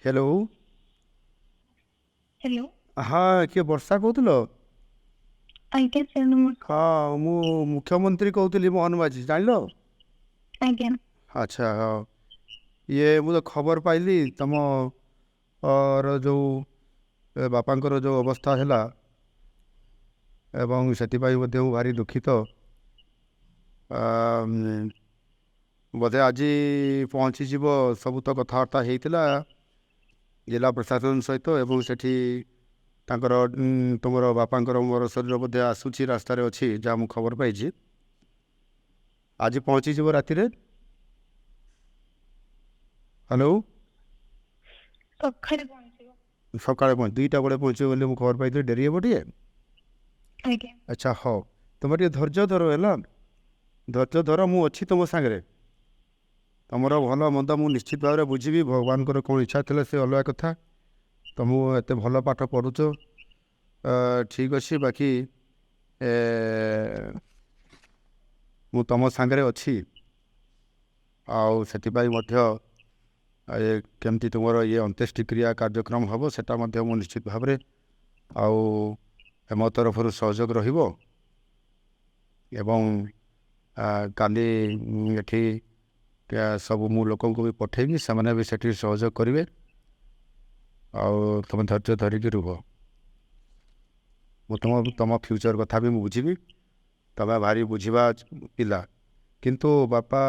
Hello. Hello. हाँ किए वर्षा कहूल? आज्ञा सार नमस्कार। हाँ मु मुख्यमंत्री कहूली मोहन माझी जान। आज्ञा। अच्छा हाँ ये मुझे खबर पाइली तम और जो बापांकर जो अवस्था है एवं से भारी दुखित। बोधे आज पहुँची सब तो कथबार्ता होता जिला प्रशासन सहित एवं सेठी तांकर तुमर बापांकर मोर शरीर बोधे आसूची रास्तार अच्छी जहाँ मुझे खबर पाई आज पहुँची राति। हेलो। सकाळे पहुंचो। सकाଳେ पहुँच 2टा बेले पहुँचे बोली मुझे खबर पाई डेरी हे टे। आज्ञा। अच्छा हाँ तुम टे धैर्य धर है धैर्य धर मु अच्छी तुम सागर तुमर भल मंद मु निश्चित भाव में बुझी भगवान कौन इच्छा थी से अलग कथा तुम एत भल पाठ पढ़ुच ठीक अच्छे बाकी मु तुम सागर अच्छी केमती तुम ये अंत्येष्टिक्रिया कार्यक्रम हम से निश्चित भाव में मो तरफ सहयोग रहिबो एवं काली एठी सब मु लोक भी पठेबी से भी सेठी सहयोग करेंगे तुम धैर्य धरिकी रुह मु तुम फ्यूचर कथा भी बुझी तुम भारी बुझा पिला किंतु बापा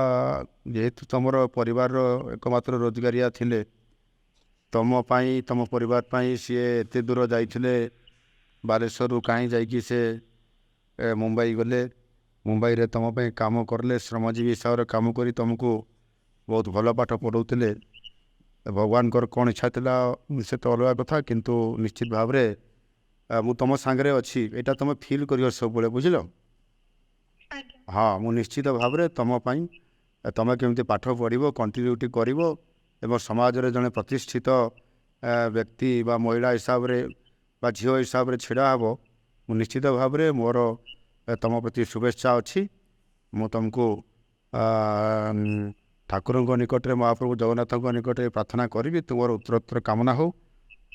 जेहेतु तुम परिवार एकमात्र रोजगारिया थिले तुम पाई तुम परिवार पाई सी एत दूर जाइए बालेश्वर कहीं जाकि से मुंबई गले मुंबई रे तुम पे काम करले श्रमजीवी हिसाब से काम करी तुमको बहुत भल पाठ पढ़ाऊे भगवान कौन इच्छा था से तो अलग कथा किंतु निश्चित भाव में मु तुम सांगे अच्छी यहाँ तुम फिल कर सब बुझल। हाँ मु निश्चित भाव में तुम तुम केमती पाठ पढ़ो कंटिन्यूटी कर समाज रे जड़े प्रतिष्ठित व्यक्ति बा महिला हिसाब से बा झील हिसाब से छिड़ा हे मु निश्चित भाव में मोर तुम प्रति शुभेच्छा अच्छी मु तुमको ठाकुर निकट में महाप्रभु जगन्नाथ निकट में प्रार्थना करी तुम उत्तरोत्तर कामना हो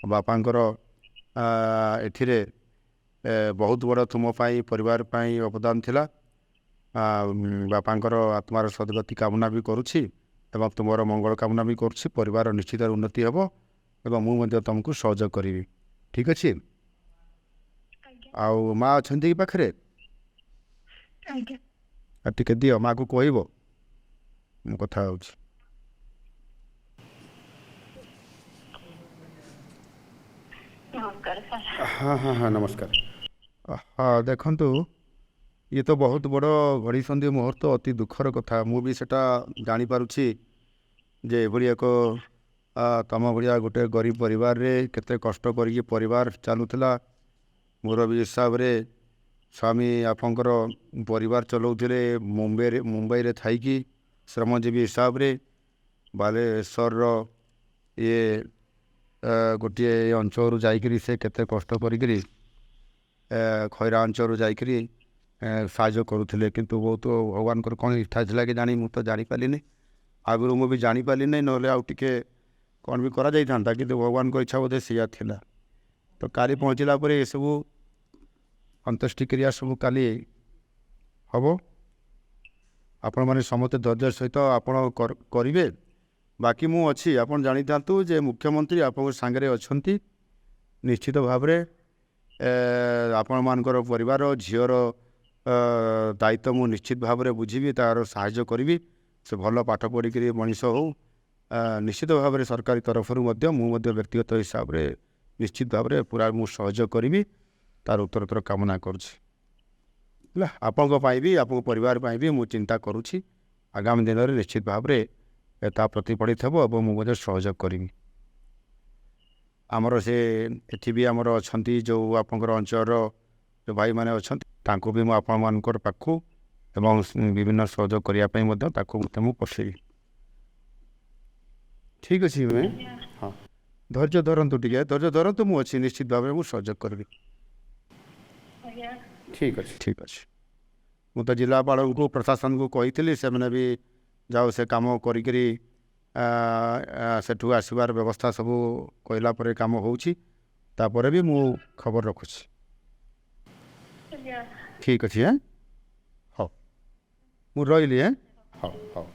बापांकर एथिरे बहुत बड़ तुम परिवार अवदान थिला बापांकर आत्मार सदगति कामना भी करुछि एवं तुम मंगल कामना भी करुछि परिवार निश्चित उन्नति हेबो एवं मु तुमको सहयोग करी ठीक अच्छे। आउ माँ अच्छा कि पाखे टिके दियो माँ को कहब मु कथा हो। हाँ हाँ हाँ नमस्कार। हाँ देखु ये तो बहुत बड़ घड़ी संधि मुहूर्त अति दुखर कथा मुझे जानीपारुछि जे एभली एक तम भाया गोटे गरीब परिवार रे केते कष्ट करी परिवार चलुला मोर भी हिसाब रे स्वामी आपंकर परिवार चलाऊे मुंबई रे थाईकी श्रमजीवी हिसाब रे बालेश्वर ये गोटे अंचल जाकरी से केते कष्ट करी खैरा अंचल जाकरी साहाय्य करुले किंतु बहुत भगवान कौन इच्छा था कि जानी मुझे जानी पारिनी आगु मुझे जानी पारि ना ना टे कौन भी करा था कि भगवान को इच्छा बोधे सैया थिला तो काली पहुँचला ये सब अंत्येष्टिक्रिया सब काली हम आपण मैंने समस्त धैर्य सहित आपण करेंगे बाकी मु अच्छी आप जानी था जे मुख्यमंत्री आप सांगे अच्छा निश्चित भाव में आपण मानकर परिवार झीर दायित्व मु निश्चित भाव में बुझी तार साहाय्य करी से भल पाठ पढ़िक मनीष हो निश्चित भाव में सरकारी तरफ व्यक्तिगत हिसाब से निश्चित भाव में पूरा मु सहयोग करी तार उत्तरोत्तर कामना करुँच आपण भी आप परिवार भी मु चिंता करुँची आगामी दिन में निश्चित भाव में प्रतिफलित हो और मुझे सहयोग करी आमर से एठी भी आमर अच्छा जो आपंकर अंचल जो भाई मैंने अच्छा भी मुझे आपण पाखु एवं विभिन्न सहयोग करने पठेबी ठीक अच्छे मैं हाँ धैर्य धरतु टे धैर्य धरतु मुझे अच्छी निश्चित भाव में सहयोग करी ठीक अच्छे ठीक अच्छे मुझे जिलापाल को प्रशासन को कही से मैंने भी जाओ से कम करी ସେଠୁ ଆସିବାର ବ୍ୟବସ୍ଥା ସବୁ କହିଲା ପରେ କାମ ହେଉଛି ତାପରେ ବି ମୁଁ ଖବର ରଖୁଛି ଠିକ୍ ଅଛି ହଉ ମୁଁ ରହିଲି ହଉ ହଉ